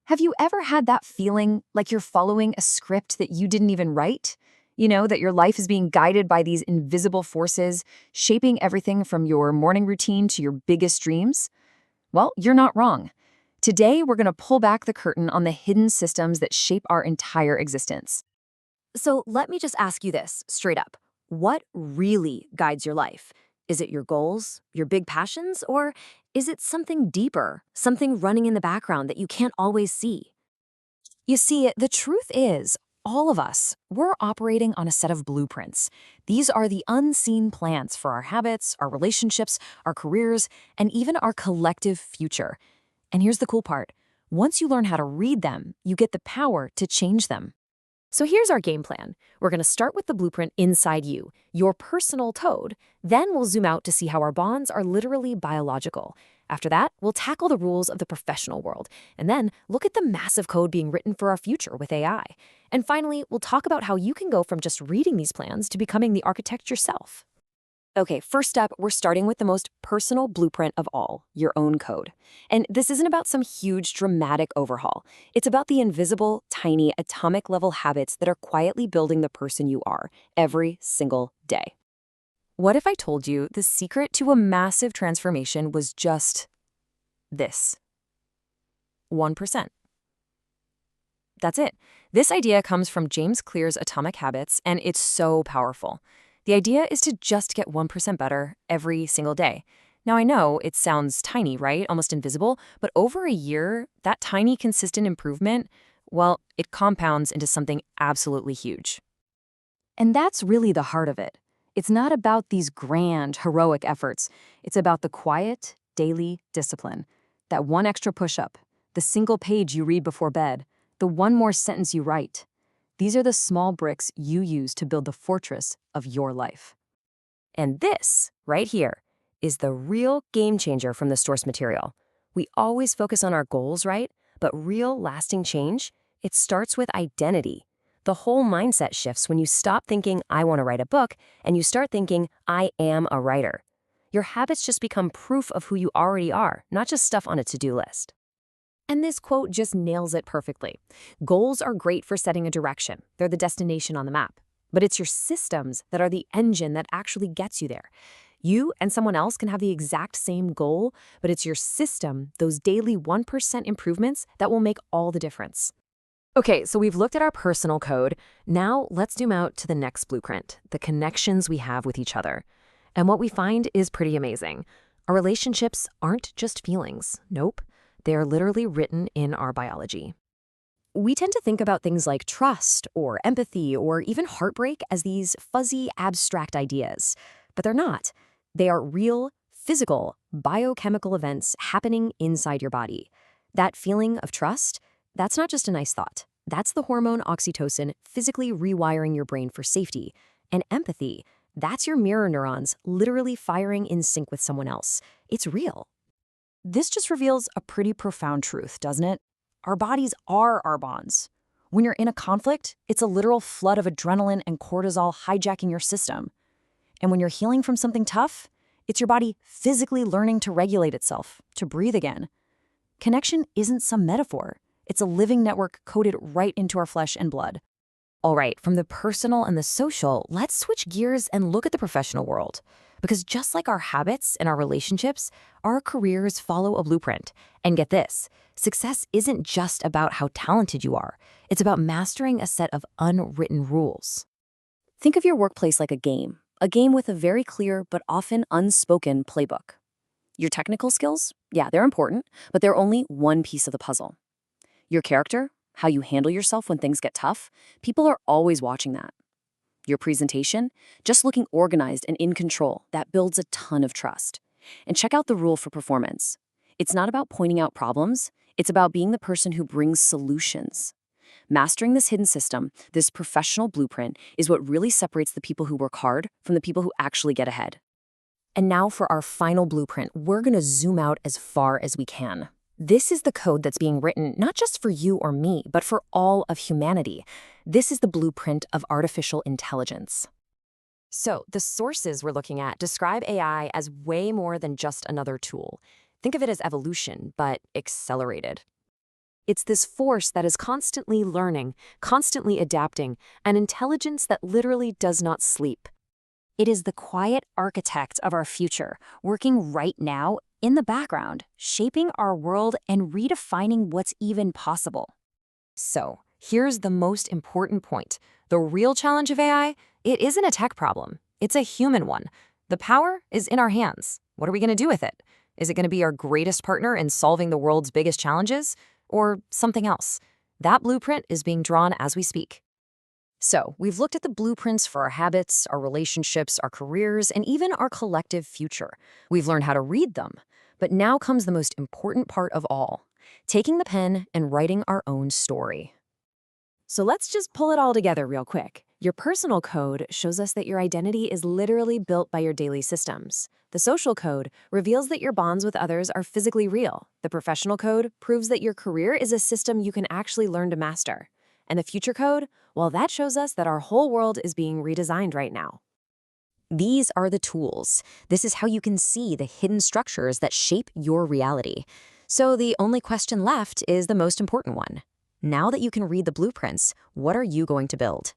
Have you ever had that feeling like you're following a script that you didn't even write? That your life is being guided by these invisible forces, shaping everything from your morning routine to your biggest dreams? Well, you're not wrong. Today, we're going to pull back the curtain on the hidden systems that shape our entire existence. So let me just ask you this straight up. What really guides your life? Is it your goals, your big passions, or is it something deeper, something running in the background that you can't always see? You see, the truth is, all of us, we're operating on a set of blueprints. These are the unseen plans for our habits, our relationships, our careers, and even our collective future. And here's the cool part. Once you learn how to read them, you get the power to change them. So here's our game plan. We're going to start with the blueprint inside you, your personal code. Then we'll zoom out to see how our bonds are literally biological. After that, we'll tackle the rules of the professional world, and then look at the massive code being written for our future with AI. And finally, we'll talk about how you can go from just reading these plans to becoming the architect yourself. Okay, first up, we're starting with the most personal blueprint of all, your own code. And this isn't about some huge, dramatic overhaul. It's about the invisible, tiny, atomic-level habits that are quietly building the person you are every single day. What if I told you the secret to a massive transformation was just this? 1%. That's it. This idea comes from James Clear's Atomic Habits, and it's so powerful. The idea is to just get 1% better every single day. Now, I know it sounds tiny, right? Almost invisible, but over a year, that tiny, consistent improvement, well, it compounds into something absolutely huge. And that's really the heart of it. It's not about these grand, heroic efforts. It's about the quiet, daily discipline. That one extra push-up, the single page you read before bed, the one more sentence you write. These are the small bricks you use to build the fortress of your life. And this, right here, is the real game changer from the source material. We always focus on our goals, right? But real, lasting change, it starts with identity. The whole mindset shifts when you stop thinking, I want to write a book, and you start thinking, I am a writer. Your habits just become proof of who you already are, not just stuff on a to-do list. And this quote just nails it perfectly. Goals are great for setting a direction. They're the destination on the map. But it's your systems that are the engine that actually gets you there. You and someone else can have the exact same goal, but it's your system, those daily 1% improvements, that will make all the difference. Okay, so we've looked at our personal code. Now let's zoom out to the next blueprint, the connections we have with each other. And what we find is pretty amazing. Our relationships aren't just feelings. Nope. They are literally written in our biology. We tend to think about things like trust or empathy or even heartbreak as these fuzzy, abstract ideas. But they're not. They are real, physical, biochemical events happening inside your body. That feeling of trust, that's not just a nice thought. That's the hormone oxytocin physically rewiring your brain for safety. And empathy, that's your mirror neurons literally firing in sync with someone else. It's real. This just reveals a pretty profound truth, doesn't it? Our bodies are our bonds. When you're in a conflict, it's a literal flood of adrenaline and cortisol hijacking your system. And when you're healing from something tough, it's your body physically learning to regulate itself, to breathe again. Connection isn't some metaphor. It's a living network coded right into our flesh and blood. All right, from the personal and the social, let's switch gears and look at the professional world. Because just like our habits and our relationships, our careers follow a blueprint. And get this, success isn't just about how talented you are. It's about mastering a set of unwritten rules. Think of your workplace like a game with a very clear but often unspoken playbook. Your technical skills, yeah, they're important, but they're only one piece of the puzzle. Your character, how you handle yourself when things get tough, people are always watching that. Your presentation, just looking organized and in control, that builds a ton of trust. And check out the rule for performance. It's not about pointing out problems, it's about being the person who brings solutions. Mastering this hidden system, this professional blueprint, is what really separates the people who work hard from the people who actually get ahead. And now for our final blueprint, we're going to zoom out as far as we can. This is the code that's being written not just for you or me, but for all of humanity. This is the blueprint of artificial intelligence. So, the sources we're looking at describe AI as way more than just another tool. Think of it as evolution, but accelerated. It's this force that is constantly learning, constantly adapting, an intelligence that literally does not sleep. It is the quiet architect of our future, working right now in the background, shaping our world and redefining what's even possible. So, here's the most important point. The real challenge of AI, it isn't a tech problem. It's a human one. The power is in our hands. What are we going to do with it? Is it going to be our greatest partner in solving the world's biggest challenges? Or something else? That blueprint is being drawn as we speak. So, we've looked at the blueprints for our habits, our relationships, our careers, and even our collective future. We've learned how to read them. But now comes the most important part of all, taking the pen and writing our own story. So let's just pull it all together real quick. Your personal code shows us that your identity is literally built by your daily systems. The social code reveals that your bonds with others are physically real. The professional code proves that your career is a system you can actually learn to master. And the future code, well, that shows us that our whole world is being redesigned right now. These are the tools. This is how you can see the hidden structures that shape your reality. So the only question left is the most important one. Now that you can read the blueprints, what are you going to build?